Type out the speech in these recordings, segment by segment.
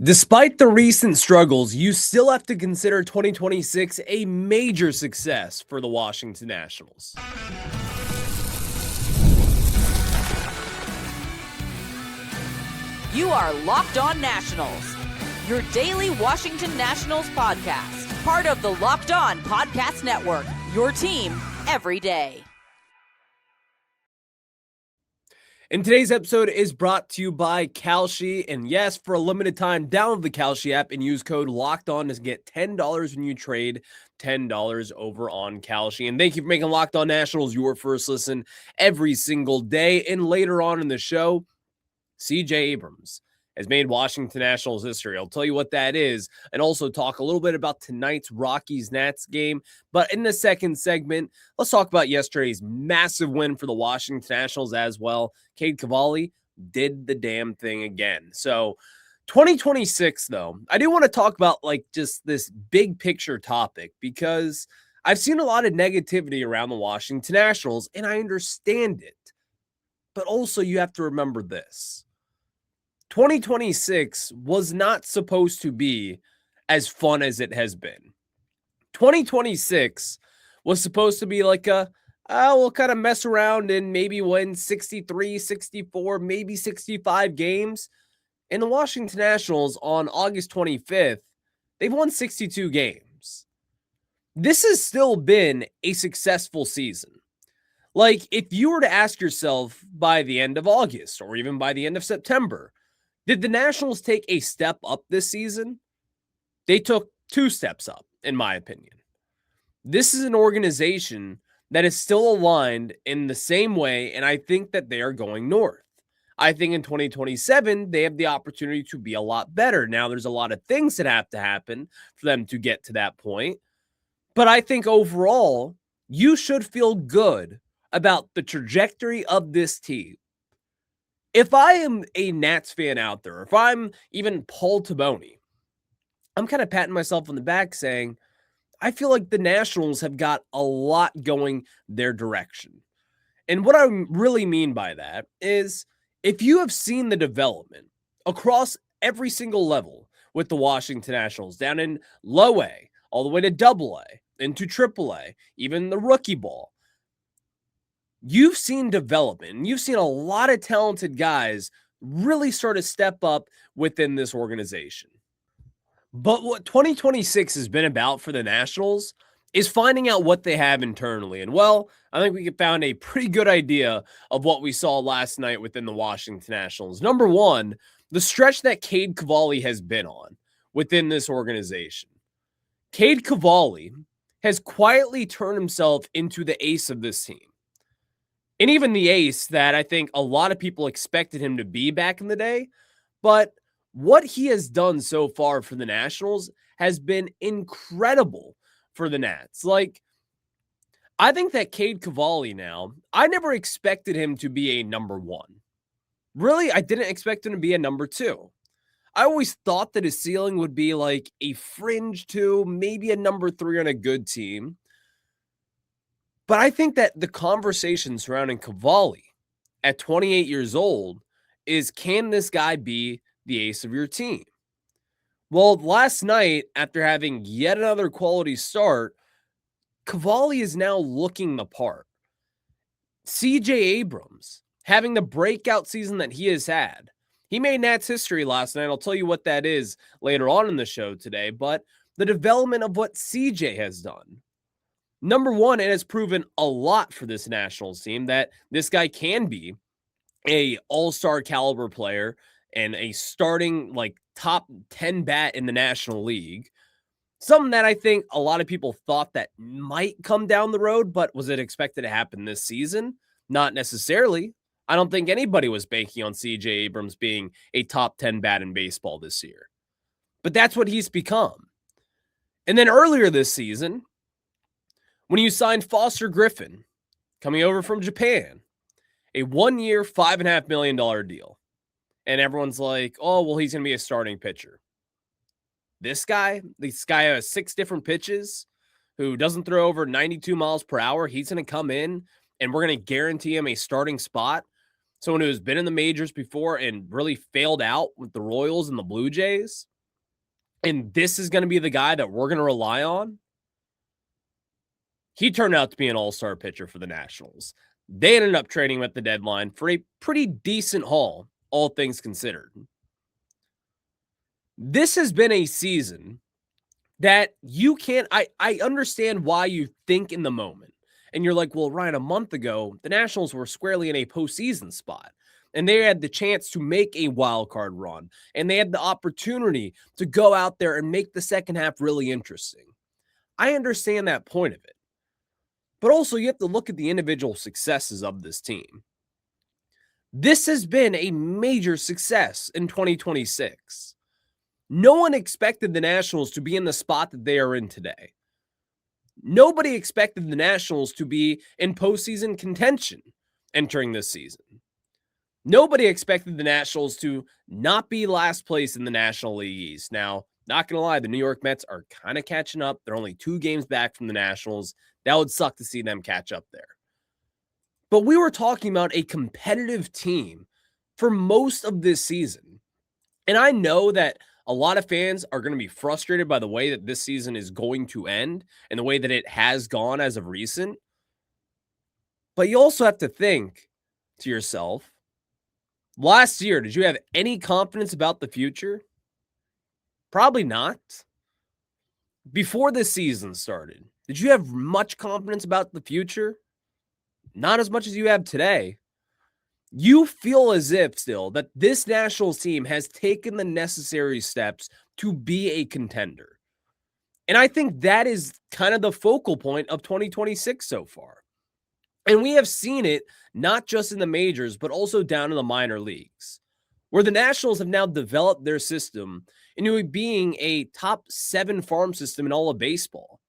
Despite the recent struggles, you still have to consider 2026 a major success for the Washington Nationals. You are Locked On Nationals, your daily Washington Nationals podcast, part of the Locked On Podcast Network, your team every day. And today's episode is brought to you by Kalshi. And yes, for a limited time, download the Kalshi app and use code LOCKEDON to get $10 when you trade $10 over on Kalshi. And thank you for making Locked On Nationals your first listen every single day. And later on in the show, CJ Abrams has made Washington Nationals history. I'll tell you what that is and also talk a little bit about tonight's Rockies-Nats game. But in the second segment, let's talk about yesterday's massive win for the Washington Nationals as well. Cade Cavalli did the damn thing again. So 2026, though, I do want to talk about just this big picture topic because I've seen a lot of negativity around the Washington Nationals, and I understand it. But also you have to remember this. 2026 was not supposed to be as fun as it has been. 2026 was supposed to be like we'll kind of mess around and maybe win 63, 64, maybe 65 games. And the Washington Nationals on August 25th, they've won 62 games. This has still been a successful season. Like, if you were to ask yourself by the end of August or even by the end of September, did the Nationals take a step up this season? They took 2 steps up, in my opinion. This is an organization that is still aligned in the same way, and I think that they are going north. I think in 2027, they have the opportunity to be a lot better. Now, there's a lot of things that have to happen for them to get to that point, but I think overall, you should feel good about the trajectory of this team. If I am a Nats fan out there, if I'm even Paul Taboni, I'm kind of patting myself on the back saying, I feel like the Nationals have got a lot going their direction. And what I really mean by that is if you have seen the development across every single level with the Washington Nationals, down in low A, all the way to double A, into triple A, even the rookie ball, you've seen development, and you've seen a lot of talented guys really start to step up within this organization. But what 2026 has been about for the Nationals is finding out what they have internally. And well, I think we found a pretty good idea of what we saw last night within the Washington Nationals. Number one, the stretch that Cade Cavalli has been on within this organization. Cade Cavalli has quietly turned himself into the ace of this team. And even the ace that I think a lot of people expected him to be back in the day. But what he has done so far for the Nationals has been incredible for the Nats. I think that Cade Cavalli now, I never expected him to be a number 1. Really, I didn't expect him to be a number 2. I always thought that his ceiling would be like a fringe 2, maybe a number 3 on a good team. But I think that the conversation surrounding Cavalli at 28 years old is, can this guy be the ace of your team? Well, last night, after having yet another quality start, Cavalli is now looking the part. CJ Abrams, having the breakout season that he has had. He made Nats history last night. I'll tell you what that is later on in the show today, but the development of what CJ has done. Number one, it has proven a lot for this Nationals team that this guy can be a all-star caliber player and a starting top 10 bat in the National League. Something that I think a lot of people thought that might come down the road, but was it expected to happen this season? Not necessarily. I don't think anybody was banking on CJ Abrams being a top 10 bat in baseball this year. But that's what he's become. And then earlier this season, when you signed Foster Griffin, coming over from Japan, a 1-year, $5.5 million deal. And everyone's like, oh, well, he's going to be a starting pitcher. This guy has 6 different pitches, who doesn't throw over 92 miles per hour. He's going to come in, and we're going to guarantee him a starting spot. someone who has been in the majors before and really failed out with the Royals and the Blue Jays, and this is going to be the guy that we're going to rely on, he turned out to be an all-star pitcher for the Nationals. They ended up trading him at the deadline for a pretty decent haul, all things considered. This has been a season that you can't, I understand why you think in the moment. And you're like, well, Ryan, a month ago, the Nationals were squarely in a postseason spot. And they had the chance to make a wild card run. And they had the opportunity to go out there and make the second half really interesting. I understand that point of it. But also, you have to look at the individual successes of this team. This has been a major success in 2026. No one expected the Nationals to be in the spot that they are in today. Nobody expected the Nationals to be in postseason contention entering this season. Nobody expected the Nationals to not be last place in the National League East. Now, not going to lie, the New York Mets are kind of catching up. They're only 2 games back from the Nationals. That would suck to see them catch up there. But we were talking about a competitive team for most of this season. And I know that a lot of fans are going to be frustrated by the way that this season is going to end and the way that it has gone as of recent. But you also have to think to yourself, last year, did you have any confidence about the future? Probably not. Before this season started, did you have much confidence about the future? Not as much as you have today. You feel as if still that this Nationals team has taken the necessary steps to be a contender. And I think that is kind of the focal point of 2026 so far. And we have seen it not just in the majors, but also down in the minor leagues, where the Nationals have now developed their system into being a top 7 farm system in all of baseball.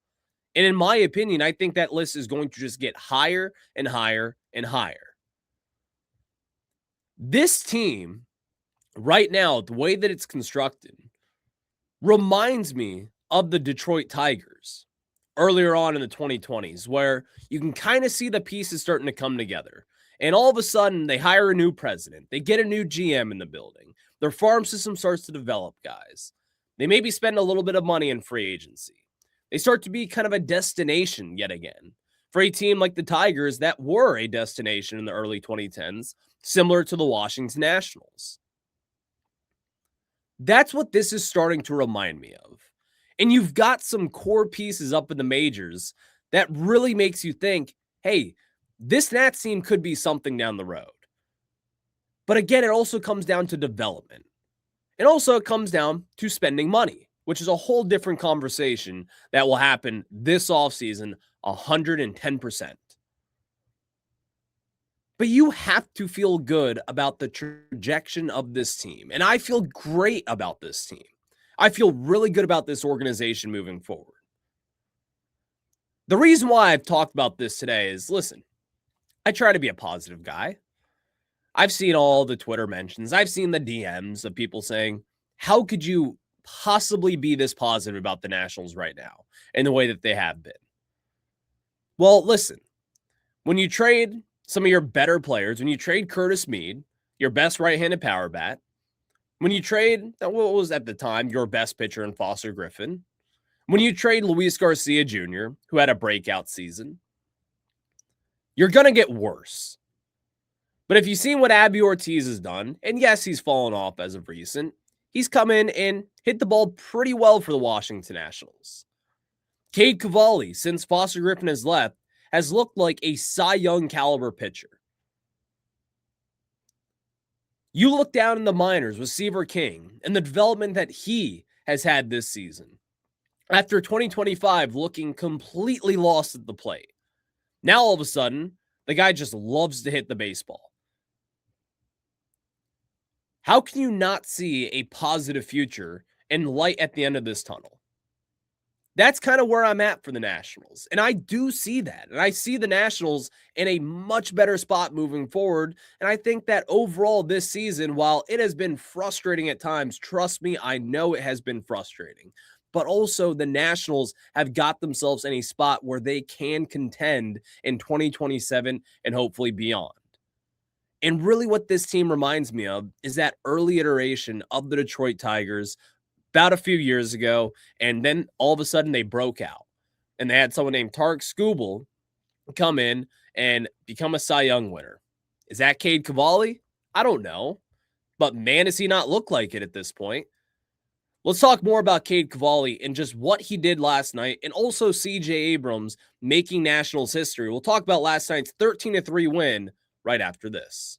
And in my opinion, I think that list is going to just get higher and higher and higher. This team, right now, the way that it's constructed, reminds me of the Detroit Tigers earlier on in the 2020s, where you can kind of see the pieces starting to come together. And all of a sudden, they hire a new president. They get a new GM in the building. Their farm system starts to develop, guys. They maybe spend a little bit of money in free agency. They start to be kind of a destination yet again for a team like the Tigers that were a destination in the early 2010s, similar to the Washington Nationals. That's what this is starting to remind me of. And you've got some core pieces up in the majors that really makes you think, hey, this Nats team could be something down the road. But again, it also comes down to development. And also it comes down to spending money, which is a whole different conversation that will happen this offseason 110%. But you have to feel good about the trajectory of this team. And I feel great about this team. I feel really good about this organization moving forward. The reason why I've talked about this today is, listen, I try to be a positive guy. I've seen all the Twitter mentions. I've seen the DMs of people saying, how could you possibly be this positive about the Nationals right now in the way that they have been? Well, listen, when you trade some of your better players, when you trade Curtis Mead, your best right-handed power bat, when you trade, what was at the time your best pitcher in Foster Griffin, when you trade Luis Garcia Jr., who had a breakout season, you're going to get worse. But if you've seen what Abby Ortiz has done, and yes, he's fallen off as of recent, he's come in and hit the ball pretty well for the Washington Nationals. Cade Cavalli, since Foster Griffin has left, has looked like a Cy Young caliber pitcher. You look down in the minors with Seaver King and the development that he has had this season. After 2025 looking completely lost at the plate. Now all of a sudden, the guy just loves to hit the baseball. How can you not see a positive future and light at the end of this tunnel? That's kind of where I'm at for the Nationals. And I do see that. And I see the Nationals in a much better spot moving forward. And I think that overall this season, while it has been frustrating at times, trust me, I know it has been frustrating. But also the Nationals have got themselves in a spot where they can contend in 2027 and hopefully beyond. And really what this team reminds me of is that early iteration of the Detroit Tigers about a few years ago. And then all of a sudden they broke out. And they had someone named Tarek Skubal come in and become a Cy Young winner. Is that Cade Cavalli? I don't know. But man, does he not look like it at this point. Let's talk more about Cade Cavalli and just what he did last night, and also CJ Abrams making Nationals history. We'll talk about last night's 13-3 win right after this.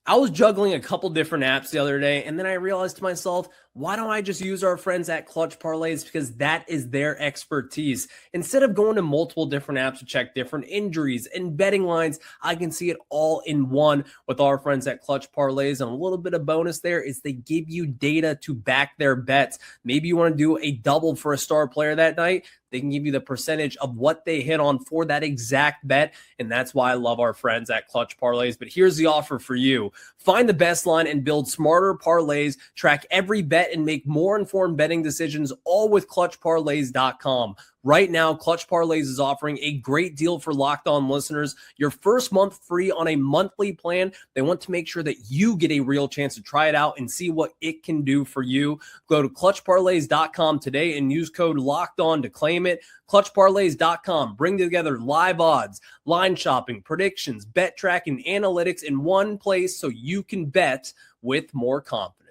I was juggling a couple different apps the other day, and then I realized to myself, why don't I just use our friends at Clutch Parlays, because that is their expertise. Instead of going to multiple different apps to check different injuries and betting lines, I can see it all in one with our friends at Clutch Parlays. And a little bit of bonus there is they give you data to back their bets. Maybe you want to do a double for a star player that night. They can give you the percentage of what they hit on for that exact bet. And that's why I love our friends at Clutch Parlays. But here's the offer for you. Find the best line and build smarter parlays. Track every bet and make more informed betting decisions, all with ClutchParlays.com. Right now, Clutch Parlays is offering a great deal for Locked On listeners. Your first month free on a monthly plan. They want to make sure that you get a real chance to try it out and see what it can do for you. Go to ClutchParlays.com today and use code Locked On to claim it. ClutchParlays.com. Bring together live odds, line shopping, predictions, bet tracking, analytics in one place so you can bet with more confidence.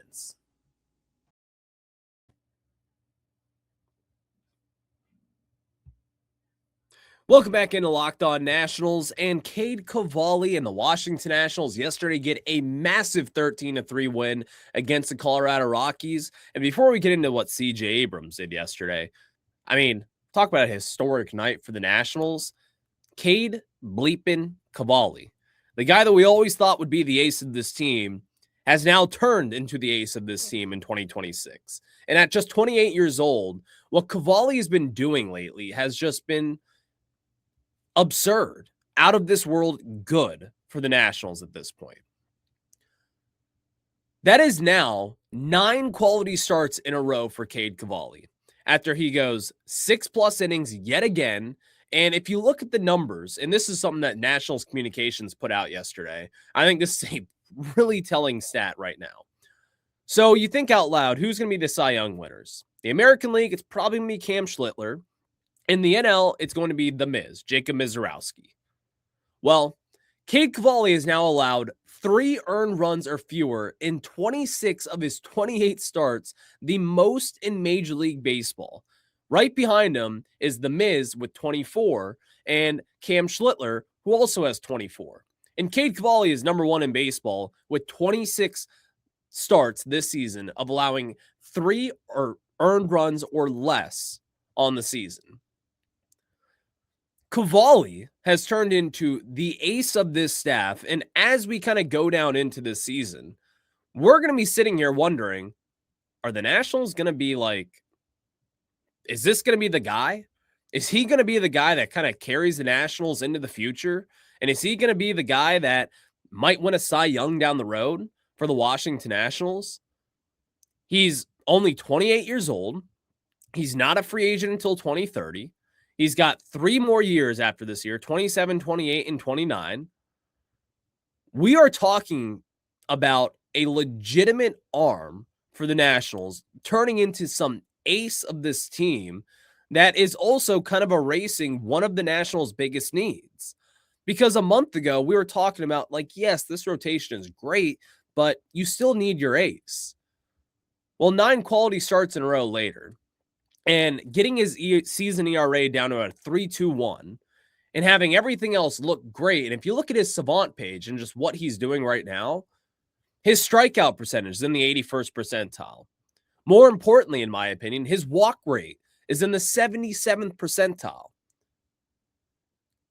Welcome back into Locked On Nationals, and Cade Cavalli and the Washington Nationals yesterday get a massive 13-3 win against the Colorado Rockies. And before we get into what CJ Abrams did yesterday, I mean, talk about a historic night for the Nationals. Cade bleeping Cavalli, the guy that we always thought would be the ace of this team, has now turned into the ace of this team in 2026. And at just 28 years old, what Cavalli has been doing lately has just been absurd, out of this world good for the Nationals at this point. That is now 9 quality starts in a row for Cade Cavalli after he goes 6+ innings yet again. And if you look at the numbers, and this is something that Nationals Communications put out yesterday, I think this is a really telling stat right now. So you think out loud, who's going to be the Cy Young winners? The American League, it's probably going to be Cam Schlittler. In the NL, it's going to be the Miz, Jacob Mizorowski. Well, Cade Cavalli has now allowed 3 earned runs or fewer in 26 of his 28 starts, the most in Major League Baseball. Right behind him is the Miz with 24 and Cam Schlittler, who also has 24. And Cade Cavalli is number 1 in baseball with 26 starts this season of allowing 3 or earned runs or less on the season. Cavalli has turned into the ace of this staff, and as we kind of go down into this season, we're going to be sitting here wondering, are the Nationals going to be like, is this going to be the guy? Is he going to be the guy that kind of carries the Nationals into the future? And is he going to be the guy that might win a Cy Young down the road for the Washington Nationals? He's only 28 years old. He's not a free agent until 2030. He's got 3 more years after this year, 27, 28, and 29. We are talking about a legitimate arm for the Nationals turning into some ace of this team that is also kind of erasing one of the Nationals' biggest needs. Because a month ago, we were talking about, like, yes, this rotation is great, but you still need your ace. Well, 9 quality starts in a row later, and getting his season ERA down to a 3.21 and having everything else look great. And if you look at his Savant page and just what he's doing right now, his strikeout percentage is in the 81st percentile. More importantly, in my opinion, his walk rate is in the 77th percentile.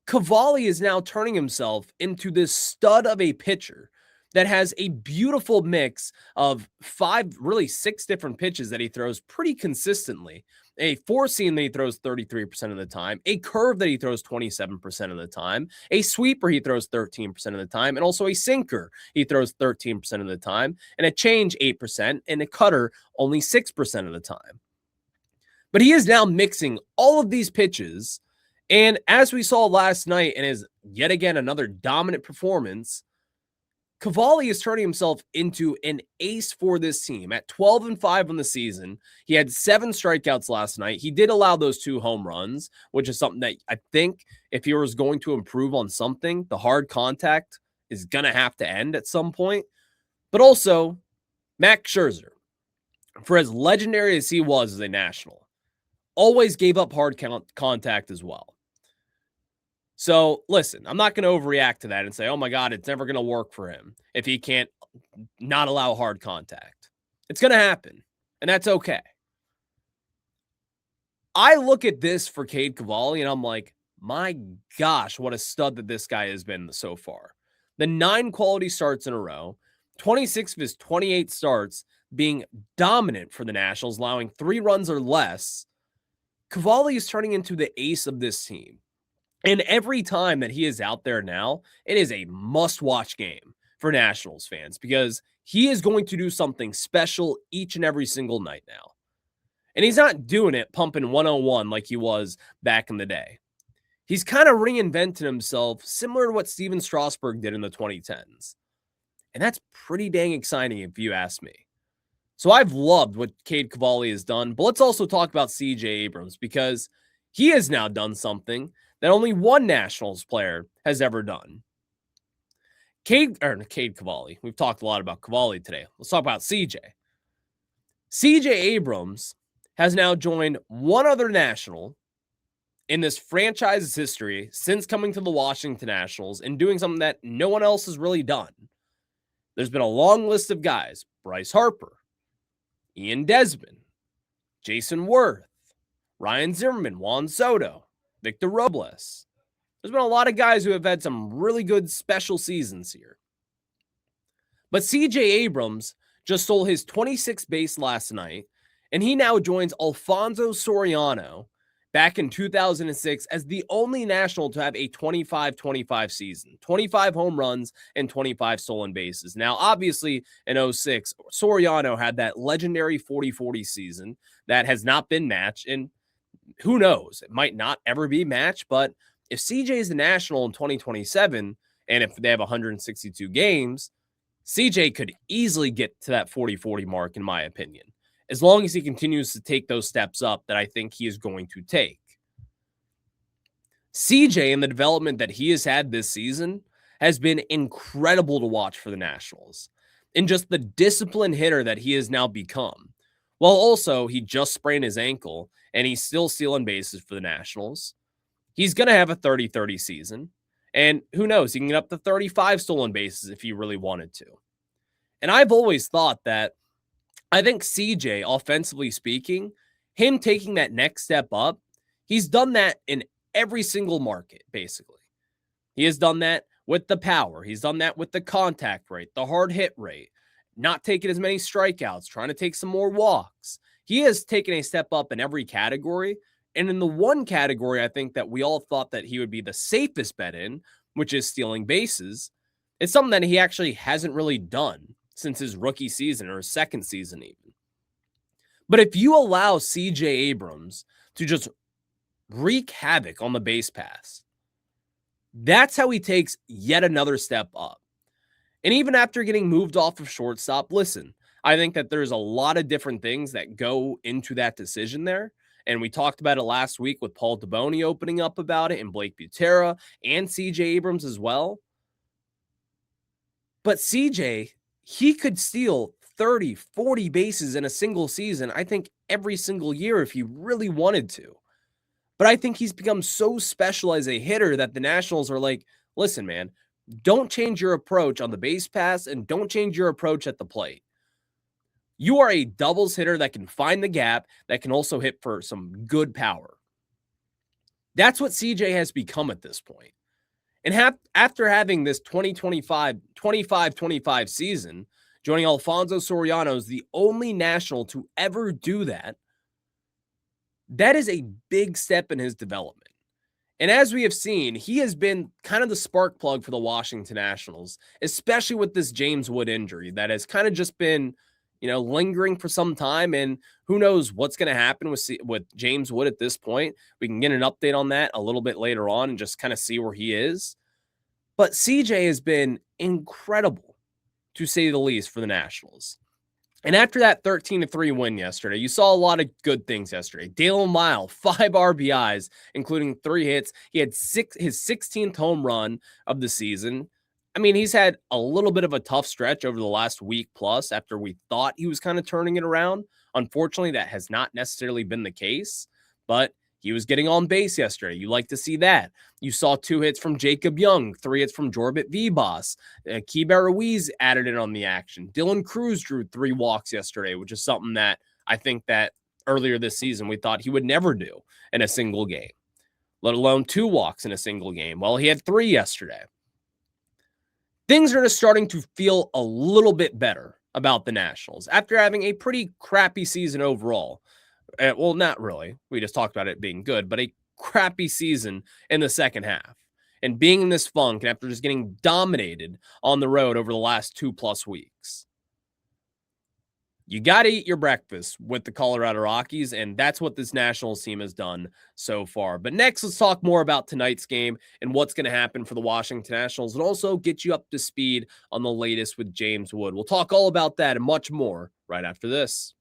Cavalli is now turning himself into this stud of a pitcher that has a beautiful mix of 6 different pitches that he throws pretty consistently. A 4-seam that he throws 33% of the time, a curve that he throws 27% of the time, a sweeper he throws 13% of the time, and also a sinker he throws 13% of the time, and a change 8%, and a cutter only 6% of the time. But he is now mixing all of these pitches And as we saw last night in his yet again another dominant performance, Cavalli is turning himself into an ace for this team. At 12-5 on the season, he had 7 strikeouts last night. He did allow those 2 home runs, which is something that I think if he was going to improve on something, the hard contact is going to have to end at some point. But also, Max Scherzer, for as legendary as he was as a national, always gave up hard contact as well. So listen, I'm not going to overreact to that and say, oh my God, it's never going to work for him if he can't not allow hard contact. It's going to happen, and that's okay. I look at this for Cade Cavalli, and I'm like, my gosh, what a stud that this guy has been so far. The 9 quality starts in a row, 26 of his 28 starts being dominant for the Nationals, allowing 3 runs or less. Cavalli is turning into the ace of this team. And every time that he is out there now, it is a must-watch game for Nationals fans because he is going to do something special each and every single night now. And he's not doing it pumping 101 like he was back in the day. He's kind of reinvented himself similar to what Steven Strasburg did in the 2010s. And that's pretty dang exciting if you ask me. So I've loved what Cade Cavalli has done, but let's also talk about CJ Abrams because he has now done something that only one Nationals player has ever done. Cade Cavalli. We've talked a lot about Cavalli today. Let's talk about CJ. CJ Abrams has now joined one other National in this franchise's history since coming to the Washington Nationals and doing something that no one else has really done. There's been a long list of guys: Bryce Harper, Ian Desmond, Jason Worth, Ryan Zimmerman, Juan Soto, Victor Robles. There's been a lot of guys who have had some really good special seasons here. But CJ Abrams just stole his 26th base last night, and he now joins Alfonso Soriano back in 2006 as the only National to have a 25-25 season, 25 home runs and 25 stolen bases. Now, obviously, in 06, Soriano had that legendary 40-40 season that has not been matched, and who knows? It might not ever be matched, but if CJ is the National in 2027, and if they have 162 games, CJ could easily get to that 40-40 mark, in my opinion, as long as he continues to take those steps up that I think he is going to take. CJ and the development that he has had this season has been incredible to watch for the Nationals, and just the disciplined hitter that he has now become. Well, also, he just sprained his ankle, and he's still stealing bases for the Nationals. He's going to have a 30-30 season. And who knows, he can get up to 35 stolen bases if he really wanted to. And I've always thought that I think CJ, offensively speaking, him taking that next step up, he's done that in every single market, basically. He has done that with the power. He's done that with the contact rate, the hard hit rate, not taking as many strikeouts, trying to take some more walks. He has taken a step up in every category. And in the one category, I think that we all thought that he would be the safest bet in, which is stealing bases, it's something that he actually hasn't really done since his rookie season or his second season even. But if you allow CJ Abrams to just wreak havoc on the base pass, that's how he takes yet another step up. And even after getting moved off of shortstop, listen, I think that there's a lot of different things that go into that decision there. And we talked about it last week with Paul DeBoni opening up about it and Blake Butera and CJ Abrams as well. But CJ, he could steal 30, 40 bases in a single season, I think every single year if he really wanted to. But I think he's become so special as a hitter that the Nationals are like, listen, man, don't change your approach on the base pass and don't change your approach at the plate. You are a doubles hitter that can find the gap, that can also hit for some good power. That's what CJ has become at this point. And after having this 25-25 season, joining Alfonso Soriano as the only National to ever do that, that is a big step in his development. And as we have seen, he has been kind of the spark plug for the Washington Nationals, especially with this James Wood injury that has kind of just been, lingering for some time. And who knows what's going to happen with James Wood at this point. We can get an update on that a little bit later on and just kind of see where he is. But CJ has been incredible, to say the least, for the Nationals. And after that 13-3 win yesterday, you saw a lot of good things yesterday. Dalen Mile, 5 RBIs, including 3 hits. He had his 16th home run of the season. I mean, he's had a little bit of a tough stretch over the last week plus after we thought he was kind of turning it around. Unfortunately, that has not necessarily been the case, but he was getting on base yesterday. You like to see that. You saw 2 hits from Jacob Young, 3 hits from Jorbit Vivas. Keibert Ruiz added in on the action. Dylan Cruz drew 3 walks yesterday, which is something that I think that earlier this season we thought he would never do in a single game, let alone 2 walks in a single game. Well, he had 3 yesterday. Things are just starting to feel a little bit better about the Nationals after having a pretty crappy season overall. Well, not really. We just talked about it being good, but a crappy season in the second half. And being in this funk and after just getting dominated on the road over the last 2+ weeks. You got to eat your breakfast with the Colorado Rockies, and that's what this Nationals team has done so far. But next, let's talk more about tonight's game and what's going to happen for the Washington Nationals, and also get you up to speed on the latest with James Wood. We'll talk all about that and much more right after this.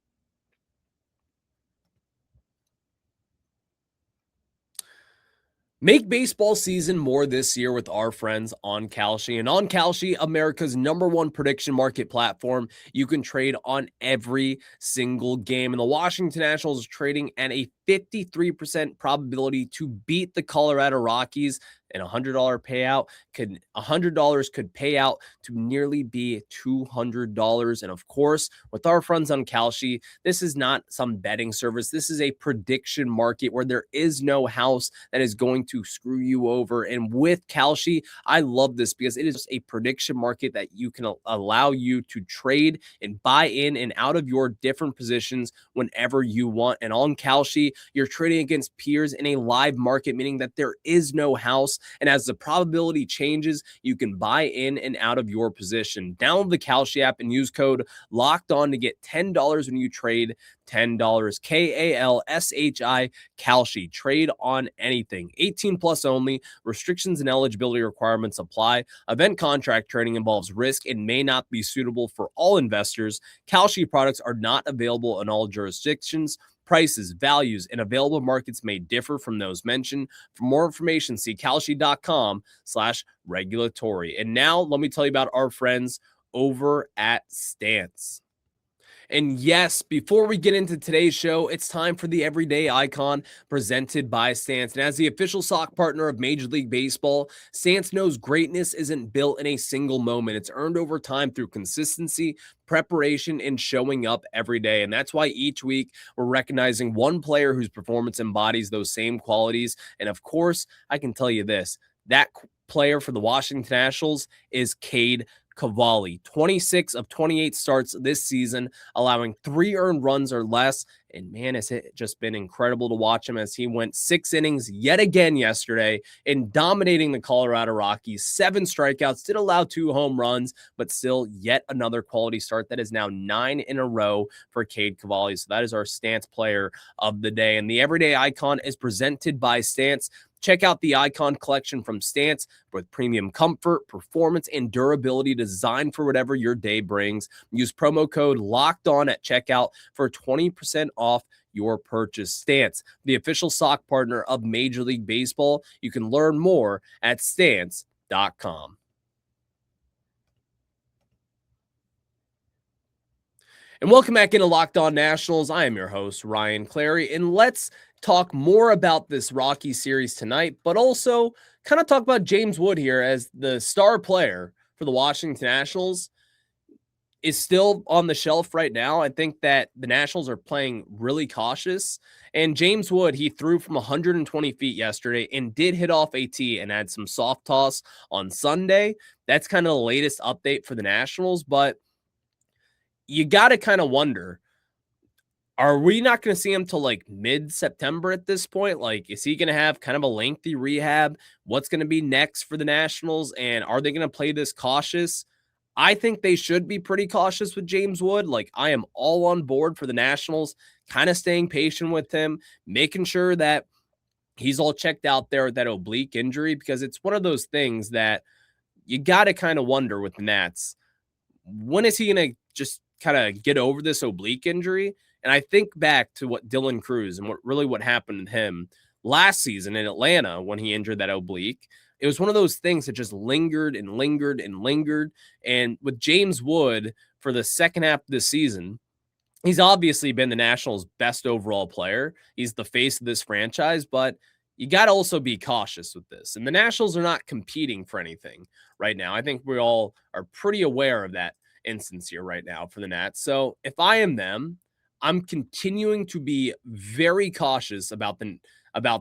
Make baseball season more this year with our friends on Kalshi. And on Kalshi, America's #1 prediction market platform, you can trade on every single game. And the Washington Nationals is trading at a 53% probability to beat the Colorado Rockies. And $100 could pay out to nearly be $200. And of course, with our friends on Kalshi, this is not some betting service. This is a prediction market where there is no house that is going to screw you over. And with Kalshi, I love this because it is a prediction market that you can allow you to trade and buy in and out of your different positions whenever you want. And on Kalshi, you're trading against peers in a live market, meaning that there is no house. And as the probability changes, you can buy in and out of your position. Download the Kalshi app and use code LOCKEDON to get $10 when you trade $10. KALSHI, Kalshi. Trade on anything. 18+ only. Restrictions and eligibility requirements apply. Event contract trading involves risk and may not be suitable for all investors. Kalshi products are not available in all jurisdictions. Prices, values, and available markets may differ from those mentioned. For more information, see kalshi.com/regulatory. And now let me tell you about our friends over at Stance. And yes, before we get into today's show, it's time for the Everyday Icon presented by Stance. And as the official sock partner of Major League Baseball, Stance knows greatness isn't built in a single moment. It's earned over time through consistency, preparation, and showing up every day. And that's why each week we're recognizing one player whose performance embodies those same qualities. And of course, I can tell you this, that player for the Washington Nationals is Cade Cavalli. 26 of 28 starts this season, allowing 3 earned runs or less. And man, has it just been incredible to watch him as he went 6 innings yet again yesterday in dominating the Colorado Rockies. 7 strikeouts, did allow 2 home runs, but still yet another quality start. That is now 9 in a row for Cade Cavalli. So that is our Stance player of the day. And the Everyday Icon is presented by Stance. Check out the Icon collection from Stance with premium comfort, performance, and durability designed for whatever your day brings. Use promo code LOCKEDON at checkout for 20% off your purchase. Stance, the official sock partner of Major League Baseball. You can learn more at stance.com. And welcome back into Locked On Nationals. I am your host, Ryan Clary, and let's talk more about this Rocky series tonight, but also kind of talk about James Wood here as the star player for the Washington Nationals is still on the shelf right now. I think that the Nationals are playing really cautious, and James Wood, he threw from 120 feet yesterday and did hit off a tee and had some soft toss on Sunday. That's kind of the latest update for the Nationals, but you got to kind of wonder, are we not going to see him till like mid-September at this point? Like, is he going to have kind of a lengthy rehab? What's going to be next for the Nationals? And are they going to play this cautious? I think they should be pretty cautious with James Wood. Like, I am all on board for the Nationals, kind of staying patient with him, making sure that he's all checked out there with that oblique injury, because it's one of those things that you got to kind of wonder with the Nats. When is he going to just kind of get over this oblique injury? And I think back to what Dylan Cruz and what happened to him last season in Atlanta when he injured that oblique. It was one of those things that just lingered and lingered and lingered. And with James Wood for the second half of the season, he's obviously been the Nationals' best overall player. He's the face of this franchise, but you got to also be cautious with this. And the Nationals are not competing for anything right now. I think we all are pretty aware of that instance here right now for the Nats. So if I am them, I'm continuing to be very cautious about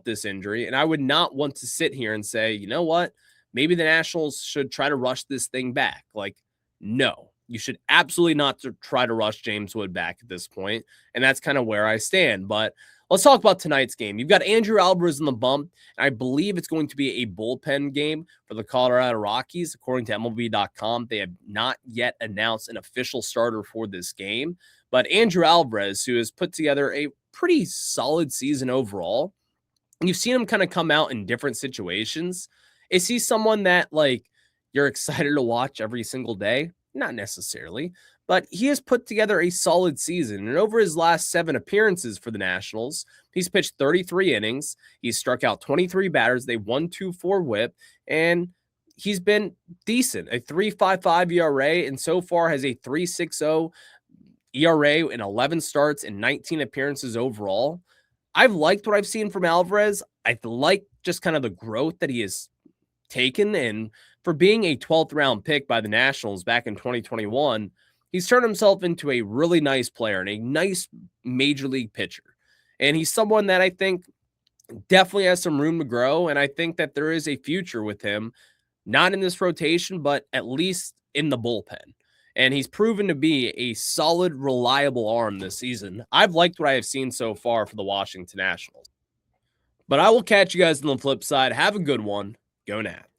this injury. And I would not want to sit here and say, you know what, maybe the Nationals should try to rush this thing back. Like, no, you should absolutely not try to rush James Wood back at this point. And that's kind of where I stand. But let's talk about tonight's game. You've got Andrew Alvarez in the bump. And I believe it's going to be a bullpen game for the Colorado Rockies. According to MLB.com, they have not yet announced an official starter for this game. But Andrew Alvarez, who has put together a pretty solid season overall, you've seen him kind of come out in different situations. Is he someone that, like, you're excited to watch every single day? Not necessarily, but he has put together a solid season. And over his last 7 appearances for the Nationals, he's pitched 33 innings. He's struck out 23 batters. They 1.24 whip, and he's been decent. A 3.55 ERA, and so far has a 3.60 ERA in 11 starts and 19 appearances overall. I've liked what I've seen from Alvarez. I like just kind of the growth that he has taken. And for being a 12th round pick by the Nationals back in 2021, he's turned himself into a really nice player and a nice major league pitcher. And he's someone that I think definitely has some room to grow. And I think that there is a future with him, not in this rotation, but at least in the bullpen. And he's proven to be a solid, reliable arm this season. I've liked what I have seen so far for the Washington Nationals. But I will catch you guys on the flip side. Have a good one. Go Nats.